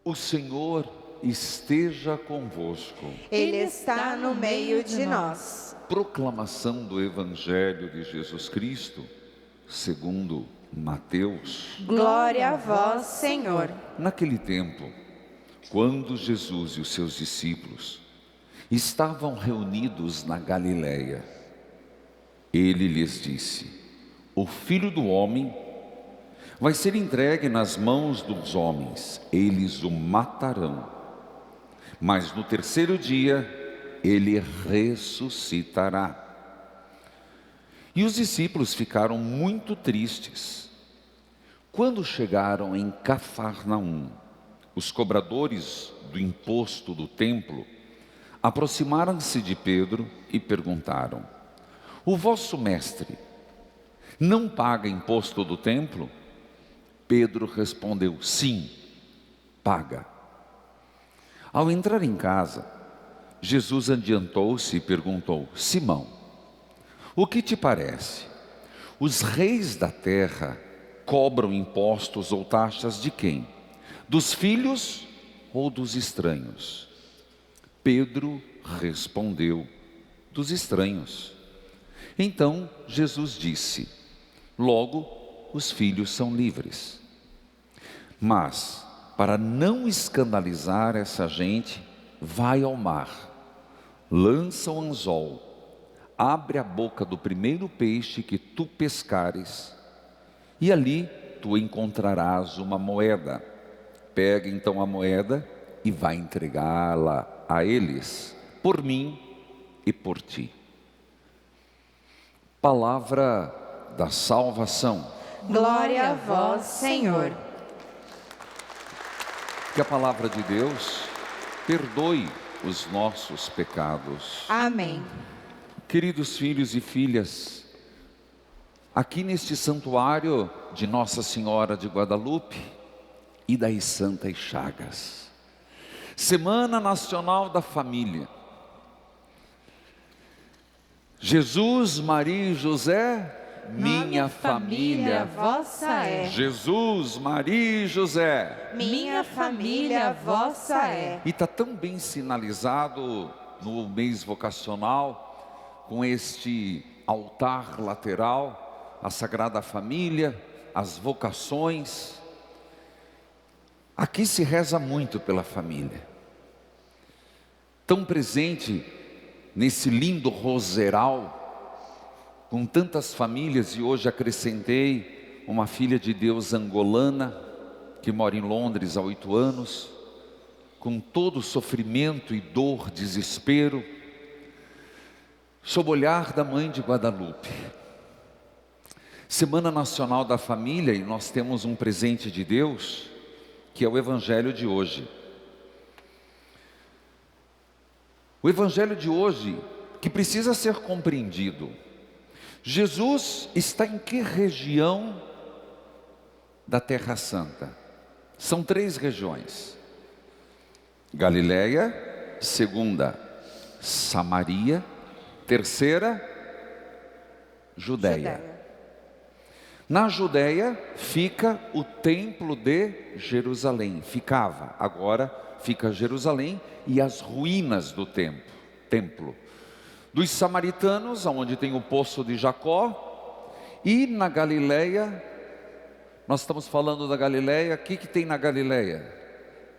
O Senhor esteja convosco. Ele está no meio de nós. Proclamação do Evangelho de Jesus Cristo, segundo Mateus. Glória a vós, Senhor. Naquele tempo, quando Jesus e os seus discípulos estavam reunidos na Galileia, ele lhes disse: o Filho do Homem vai ser entregue nas mãos dos homens, eles o matarão, mas no terceiro dia ele ressuscitará. E os discípulos ficaram muito tristes. Quando chegaram em Cafarnaum, os cobradores do imposto do templo aproximaram-se de Pedro e perguntaram: o vosso mestre não paga imposto do templo? Pedro respondeu: sim, paga. Ao entrar em casa, Jesus adiantou-se e perguntou: Simão, o que te parece? Os reis da terra cobram impostos ou taxas de quem? Dos filhos ou dos estranhos? Pedro respondeu: dos estranhos. Então Jesus disse: logo, os filhos são livres. Mas, para não escandalizar essa gente, vai ao mar, lança o anzol, abre a boca do primeiro peixe que tu pescares, e ali tu encontrarás uma moeda. Pega então a moeda e vai entregá-la a eles, por mim e por ti. Palavra da salvação. Glória a vós, Senhor. Que a palavra de Deus perdoe os nossos pecados. Amém. Queridos filhos e filhas, aqui neste santuário de Nossa Senhora de Guadalupe e das Santas Chagas, Semana Nacional da Família, Jesus, Maria e José, minha família vossa é. Jesus, Maria e José, Minha família vossa é. E está tão bem sinalizado no mês vocacional, com este altar lateral, a Sagrada Família, as vocações. Aqui se reza muito pela família, tão presente nesse lindo roseral, com tantas famílias, e hoje acrescentei uma filha de Deus angolana, que mora em Londres há 8 anos, com todo sofrimento e dor, desespero, sob o olhar da mãe de Guadalupe. Semana Nacional da Família, e nós temos um presente de Deus, que é o Evangelho de hoje. O Evangelho de hoje, que precisa ser compreendido. Jesus está em que região da Terra Santa? São 3 regiões: Galileia, segunda, Samaria, terceira, Judeia. Na Judeia fica o templo de Jerusalém, ficava, agora fica Jerusalém e as ruínas do templo. Dos samaritanos, onde tem o poço de Jacó, e na Galileia, nós estamos falando da Galileia, o que tem na Galileia?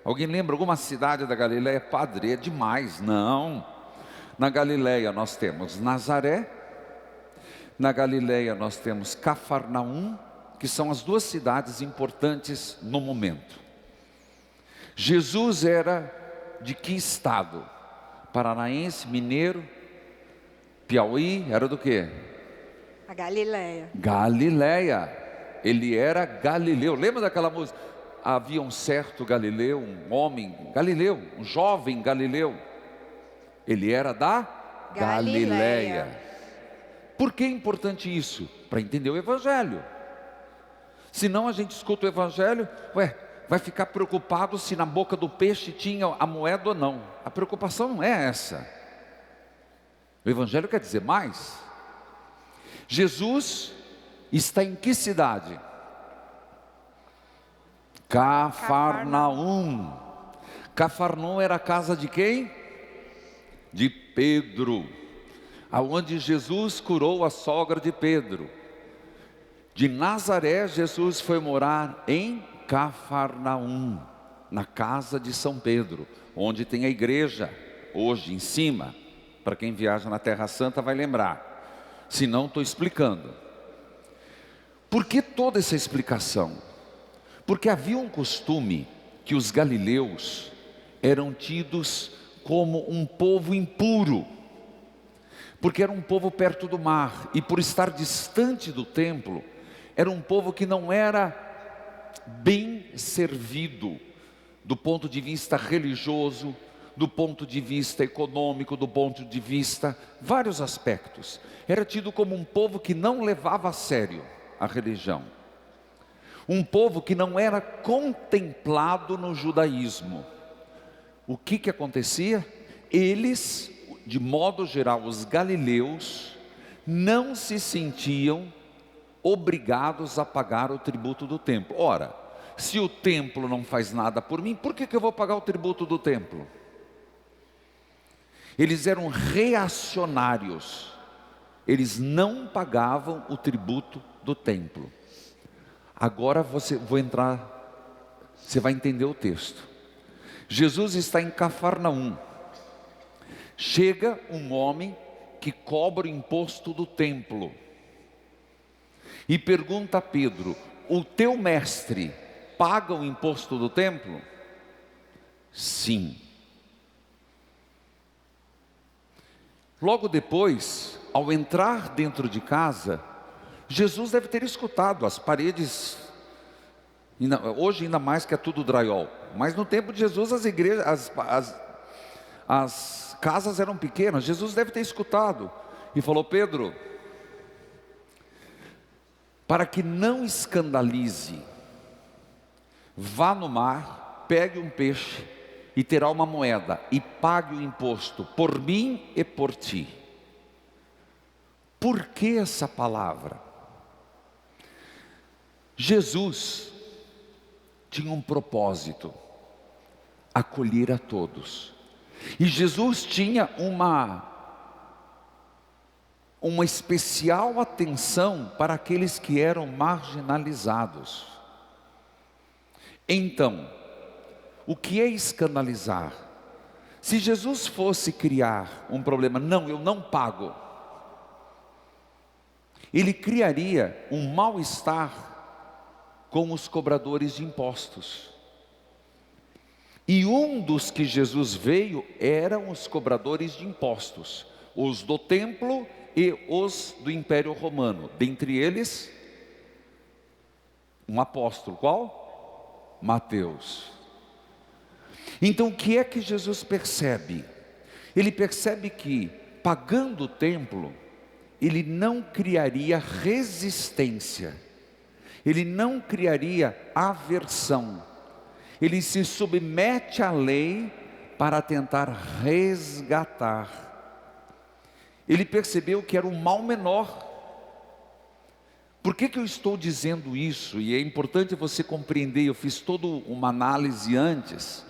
Alguém lembra alguma cidade da Galileia? Padre, é demais. Não. Na Galileia nós temos Nazaré, na Galileia nós temos Cafarnaum, que são as 2 cidades importantes no momento. Jesus era de que estado? Paranaense, mineiro, Piauí, era do quê? A Galileia. Galileia. Ele era galileu. Lembra daquela música? Havia um certo Galileu, um homem Galileu, um jovem Galileu. Ele era da Galileia. Por que é importante isso? Para entender o Evangelho. Senão a gente escuta o Evangelho, vai ficar preocupado se na boca do peixe tinha a moeda ou não. A preocupação não é essa. O Evangelho quer dizer mais. Jesus está em que cidade? Cafarnaum. Cafarnaum era a casa de quem? De Pedro, aonde Jesus curou a sogra de Pedro. De Nazaré, Jesus foi morar em Cafarnaum, na casa de São Pedro, onde tem a igreja, hoje em cima. Para quem viaja na Terra Santa vai lembrar, se não estou explicando. Por que toda essa explicação? Porque havia um costume que os galileus eram tidos como um povo impuro, porque era um povo perto do mar, e por estar distante do templo, era um povo que não era bem servido, do ponto de vista religioso, do ponto de vista econômico, do ponto de vista, vários aspectos. Era tido como um povo que não levava a sério a religião. Um povo que não era contemplado no judaísmo. O que acontecia? Eles, de modo geral, os galileus, não se sentiam obrigados a pagar o tributo do templo. Ora, se o templo não faz nada por mim, por que eu vou pagar o tributo do templo? Eles eram reacionários, eles não pagavam o tributo do templo. Agora você vai entender o texto. Jesus está em Cafarnaum. Chega um homem que cobra o imposto do templo e pergunta a Pedro: o teu mestre paga o imposto do templo? Sim. Logo depois, ao entrar dentro de casa, Jesus deve ter escutado as paredes, hoje ainda mais que é tudo drywall, mas no tempo de Jesus as igrejas, as casas eram pequenas. Jesus deve ter escutado e falou: Pedro, para que não escandalize, vá no mar, pegue um peixe e terá uma moeda, e pague o imposto por mim e por ti. Por que essa palavra? Jesus tinha um propósito: acolher a todos. E Jesus tinha uma especial atenção para aqueles que eram marginalizados. Então, o que é escandalizar? Se Jesus fosse criar um problema, não, eu não pago, ele criaria um mal-estar com os cobradores de impostos. E um dos que Jesus veio eram os cobradores de impostos, os do templo e os do Império Romano. Dentre eles, um apóstolo, qual? Mateus. Então o que é que Jesus percebe? Ele percebe que, pagando o templo, ele não criaria resistência, ele não criaria aversão, ele se submete à lei para tentar resgatar. Ele percebeu que era um mal menor. Por que eu estou dizendo isso? E é importante você compreender, eu fiz toda uma análise antes,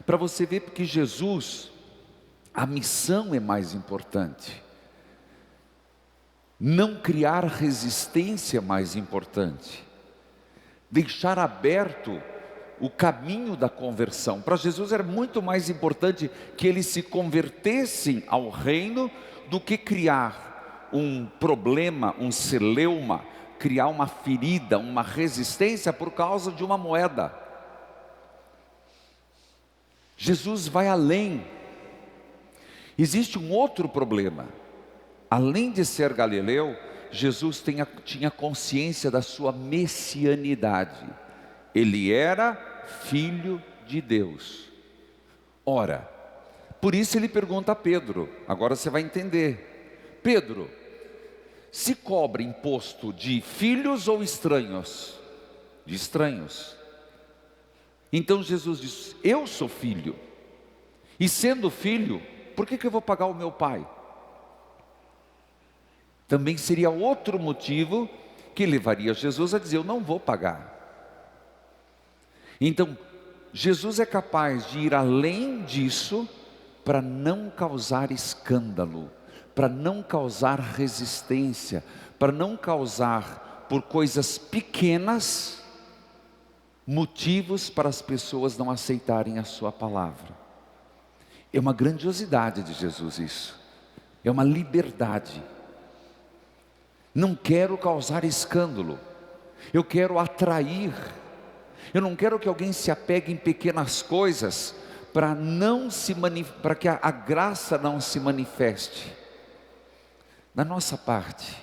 para você ver porque Jesus, a missão é mais importante. Não criar resistência é mais importante. Deixar aberto o caminho da conversão. Para Jesus era muito mais importante que eles se convertessem ao reino do que criar um problema, um celeuma, criar uma ferida, uma resistência por causa de uma moeda. Jesus vai além. Existe um outro problema. Além de ser galileu, Jesus tinha consciência da sua messianidade. Ele era filho de Deus. Ora, por isso ele pergunta a Pedro, agora você vai entender: Pedro, se cobra imposto de filhos ou estranhos? De estranhos. Então Jesus diz: eu sou filho, e sendo filho, por que eu vou pagar o meu pai? Também seria outro motivo que levaria Jesus a dizer: eu não vou pagar. Então, Jesus é capaz de ir além disso para não causar escândalo, para não causar resistência, para não causar por coisas pequenas motivos para as pessoas não aceitarem a sua palavra. É uma grandiosidade de Jesus isso, é uma liberdade. Não quero causar escândalo, eu quero atrair. Eu não quero que alguém se apegue em pequenas coisas para que a graça não se manifeste. Da nossa parte,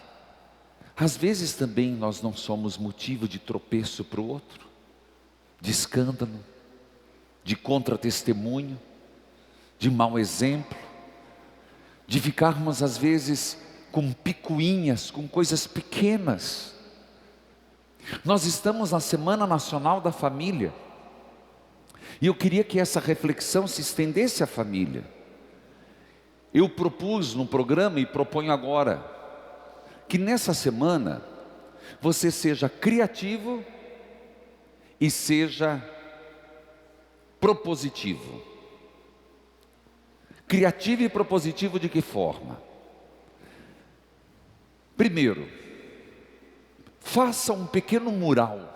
às vezes também nós não somos motivo de tropeço para o outro, de escândalo, de contra-testemunho, de mau exemplo, de ficarmos às vezes com picuinhas, com coisas pequenas. Nós estamos na Semana Nacional da Família, e eu queria que essa reflexão se estendesse à família. Eu propus no programa e proponho agora, que nessa semana, você seja criativo e seja propositivo. Criativo e propositivo de que forma? Primeiro, faça um pequeno mural.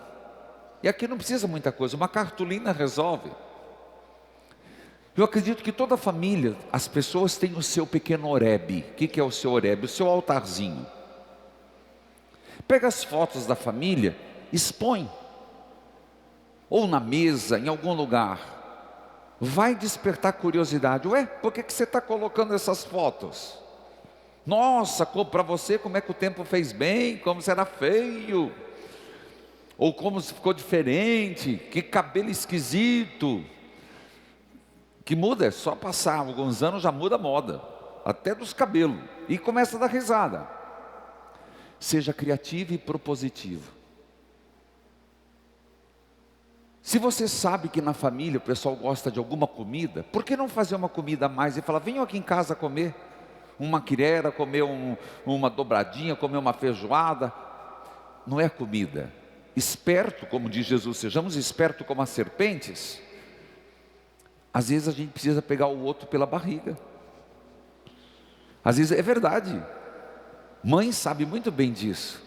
E aqui não precisa muita coisa, uma cartolina resolve. Eu acredito que toda família, as pessoas têm o seu pequeno oreb. O que é o seu oreb? O seu altarzinho. Pega as fotos da família, expõe. Ou na mesa, em algum lugar. Vai despertar curiosidade. Ué, por que você está colocando essas fotos? Nossa, para você como é que o tempo fez bem, como será feio, ou como ficou diferente, que cabelo esquisito. Que muda, é só passar alguns anos já muda a moda, até dos cabelos, e começa a dar risada. Seja criativo e propositivo. Se você sabe que na família o pessoal gosta de alguma comida, por que não fazer uma comida a mais e falar, venham aqui em casa comer? Uma quirera, comer uma dobradinha, comer uma feijoada. Não é comida. Esperto, como diz Jesus, sejamos espertos como as serpentes. Às vezes a gente precisa pegar o outro pela barriga. Às vezes é verdade. Mãe sabe muito bem disso.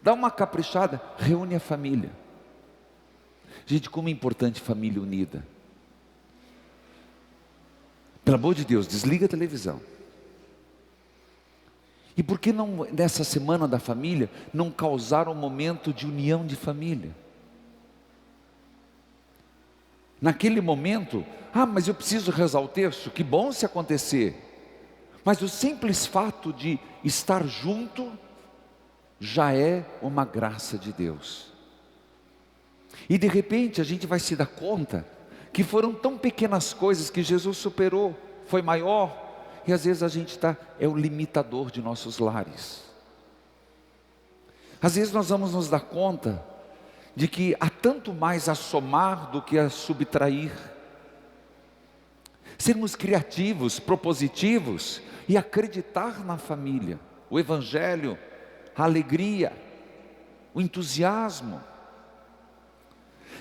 Dá uma caprichada, reúne a família. Gente, como é importante família unida. Pelo amor de Deus, desliga a televisão. E por que não, nessa semana da família, não causar um momento de união de família? Naquele momento, mas eu preciso rezar o terço, que bom se acontecer. Mas o simples fato de estar junto, já é uma graça de Deus. E de repente a gente vai se dar conta, que foram tão pequenas coisas que Jesus superou, foi maior. E às vezes a gente é o limitador de nossos lares. Às vezes nós vamos nos dar conta de que há tanto mais a somar do que a subtrair. Sermos criativos, propositivos e acreditar na família, o evangelho, a alegria, o entusiasmo.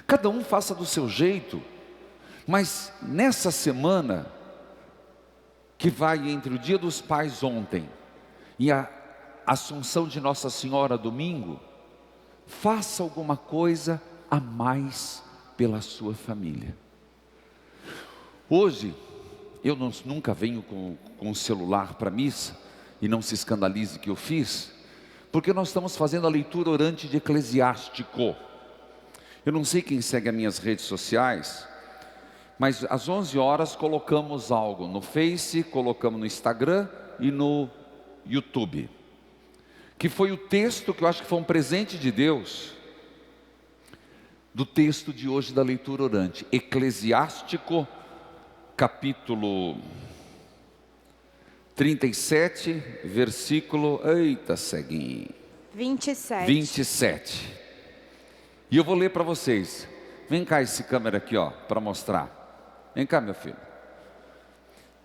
Cada um faça do seu jeito, mas nessa semana que vai entre o Dia dos Pais ontem e a Assunção de Nossa Senhora domingo, faça alguma coisa a mais pela sua família. Hoje, eu nunca venho com o celular para a missa, e não se escandalize que eu fiz, porque nós estamos fazendo a leitura orante de Eclesiástico. Eu não sei quem segue as minhas redes sociais, mas às 11 horas colocamos algo no Face, colocamos no Instagram e no YouTube, que foi o texto que eu acho que foi um presente de Deus, do texto de hoje da leitura orante, Eclesiástico, capítulo 37, versículo, eita ceguinho, 27. E eu vou ler para vocês. Vem cá esse câmera aqui, para mostrar. Vem cá, meu filho.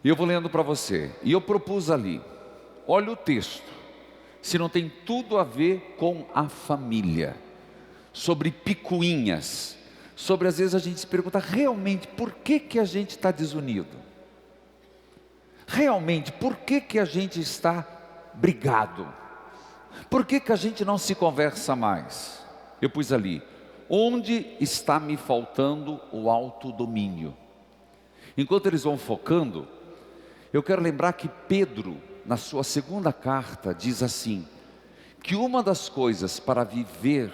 E eu vou lendo para você. E eu propus ali, olha o texto, se não tem tudo a ver com a família, sobre picuinhas, sobre, às vezes a gente se pergunta realmente por que a gente está desunido? Realmente, por que a gente está brigado? Por que a gente não se conversa mais? Eu pus ali, onde está me faltando o autodomínio? Enquanto eles vão focando, eu quero lembrar que Pedro, na sua segunda carta, diz assim, que uma das coisas para viver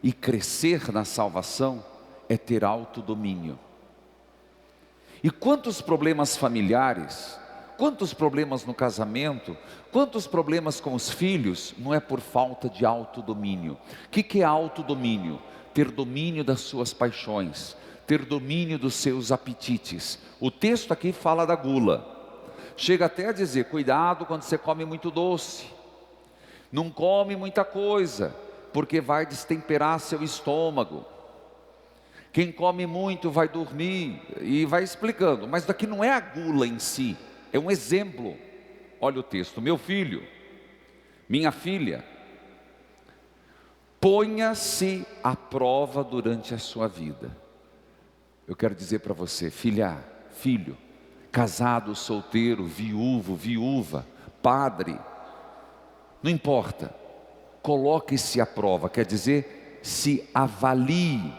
e crescer na salvação é ter autodomínio. E quantos problemas familiares, quantos problemas no casamento, quantos problemas com os filhos, não é por falta de autodomínio. O que é autodomínio? Ter domínio das suas paixões, ter domínio dos seus apetites. O texto aqui fala da gula. Chega até a dizer, cuidado quando você come muito doce. Não come muita coisa, porque vai destemperar seu estômago. Quem come muito vai dormir, e vai explicando. Mas daqui não é a gula em si, é um exemplo. Olha o texto, meu filho, minha filha, ponha-se à prova durante a sua vida. Eu quero dizer para você, filha, filho, casado, solteiro, viúvo, viúva, padre, não importa, coloque-se à prova, quer dizer, se avalie,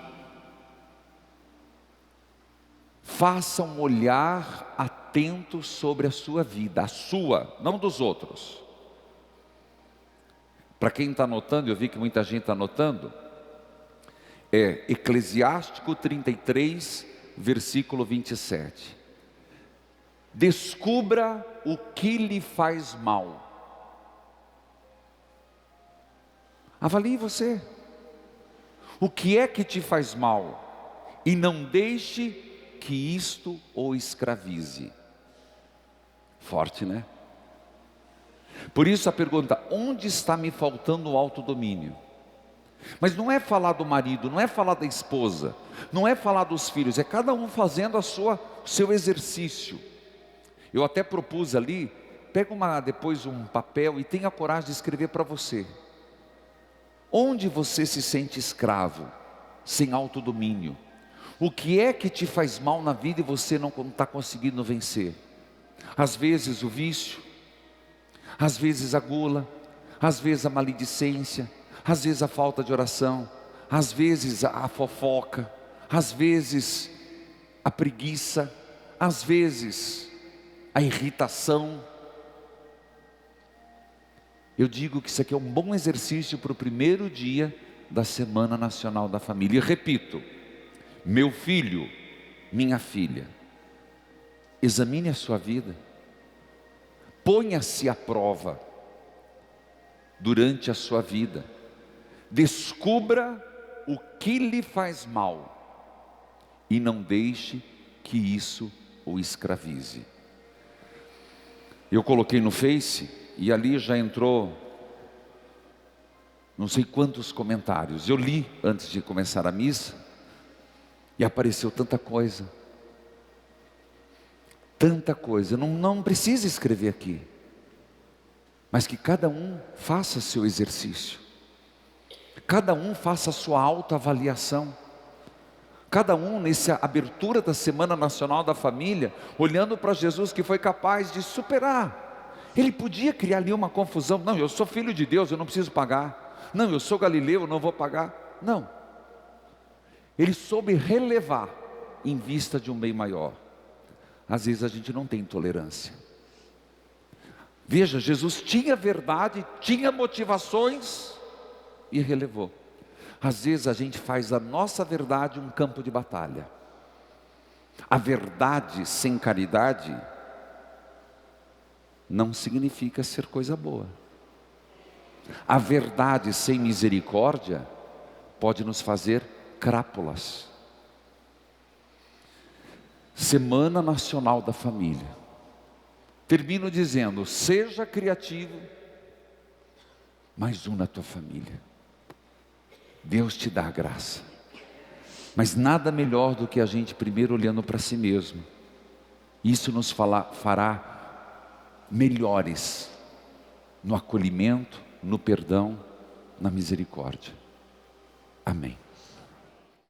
faça um olhar atento sobre a sua vida, a sua, não dos outros. Para quem está anotando, eu vi que muita gente está anotando, é Eclesiástico 33, versículo 27. Descubra o que lhe faz mal. Avalie você. O que é que te faz mal? E não deixe que isto o escravize. Forte, né? Por isso a pergunta, onde está me faltando o autodomínio? Mas não é falar do marido, não é falar da esposa, não é falar dos filhos, é cada um fazendo seu exercício. Eu até propus ali, pega depois um papel e tenha coragem de escrever para você. Onde você se sente escravo, sem autodomínio? O que é que te faz mal na vida e você não está conseguindo vencer? Às vezes o vício, às vezes a gula, às vezes a maledicência, às vezes a falta de oração, às vezes a fofoca, às vezes a preguiça, às vezes a irritação. Eu digo que isso aqui é um bom exercício para o primeiro dia da Semana Nacional da Família. E repito, meu filho, minha filha, examine a sua vida, ponha-se à prova durante a sua vida, descubra o que lhe faz mal e não deixe que isso o escravize. Eu coloquei no Face e ali já entrou não sei quantos comentários. Eu li antes de começar a missa e apareceu tanta coisa. Tanta coisa, não precisa escrever aqui, mas que cada um faça seu exercício, cada um faça a sua autoavaliação, cada um nessa abertura da Semana Nacional da Família, olhando para Jesus que foi capaz de superar. Ele podia criar ali uma confusão, não, eu sou filho de Deus, eu não preciso pagar, não, eu sou galileu, eu não vou pagar, não. Ele soube relevar em vista de um bem maior. Às vezes a gente não tem tolerância. Veja, Jesus tinha verdade, tinha motivações e relevou. Às vezes a gente faz da nossa verdade um campo de batalha. A verdade sem caridade não significa ser coisa boa. A verdade sem misericórdia pode nos fazer crápulas. Semana Nacional da Família. Termino dizendo, seja criativo, mais um na tua família. Deus te dá a graça. Mas nada melhor do que a gente primeiro olhando para si mesmo. Isso nos fará melhores no acolhimento, no perdão, na misericórdia. Amém.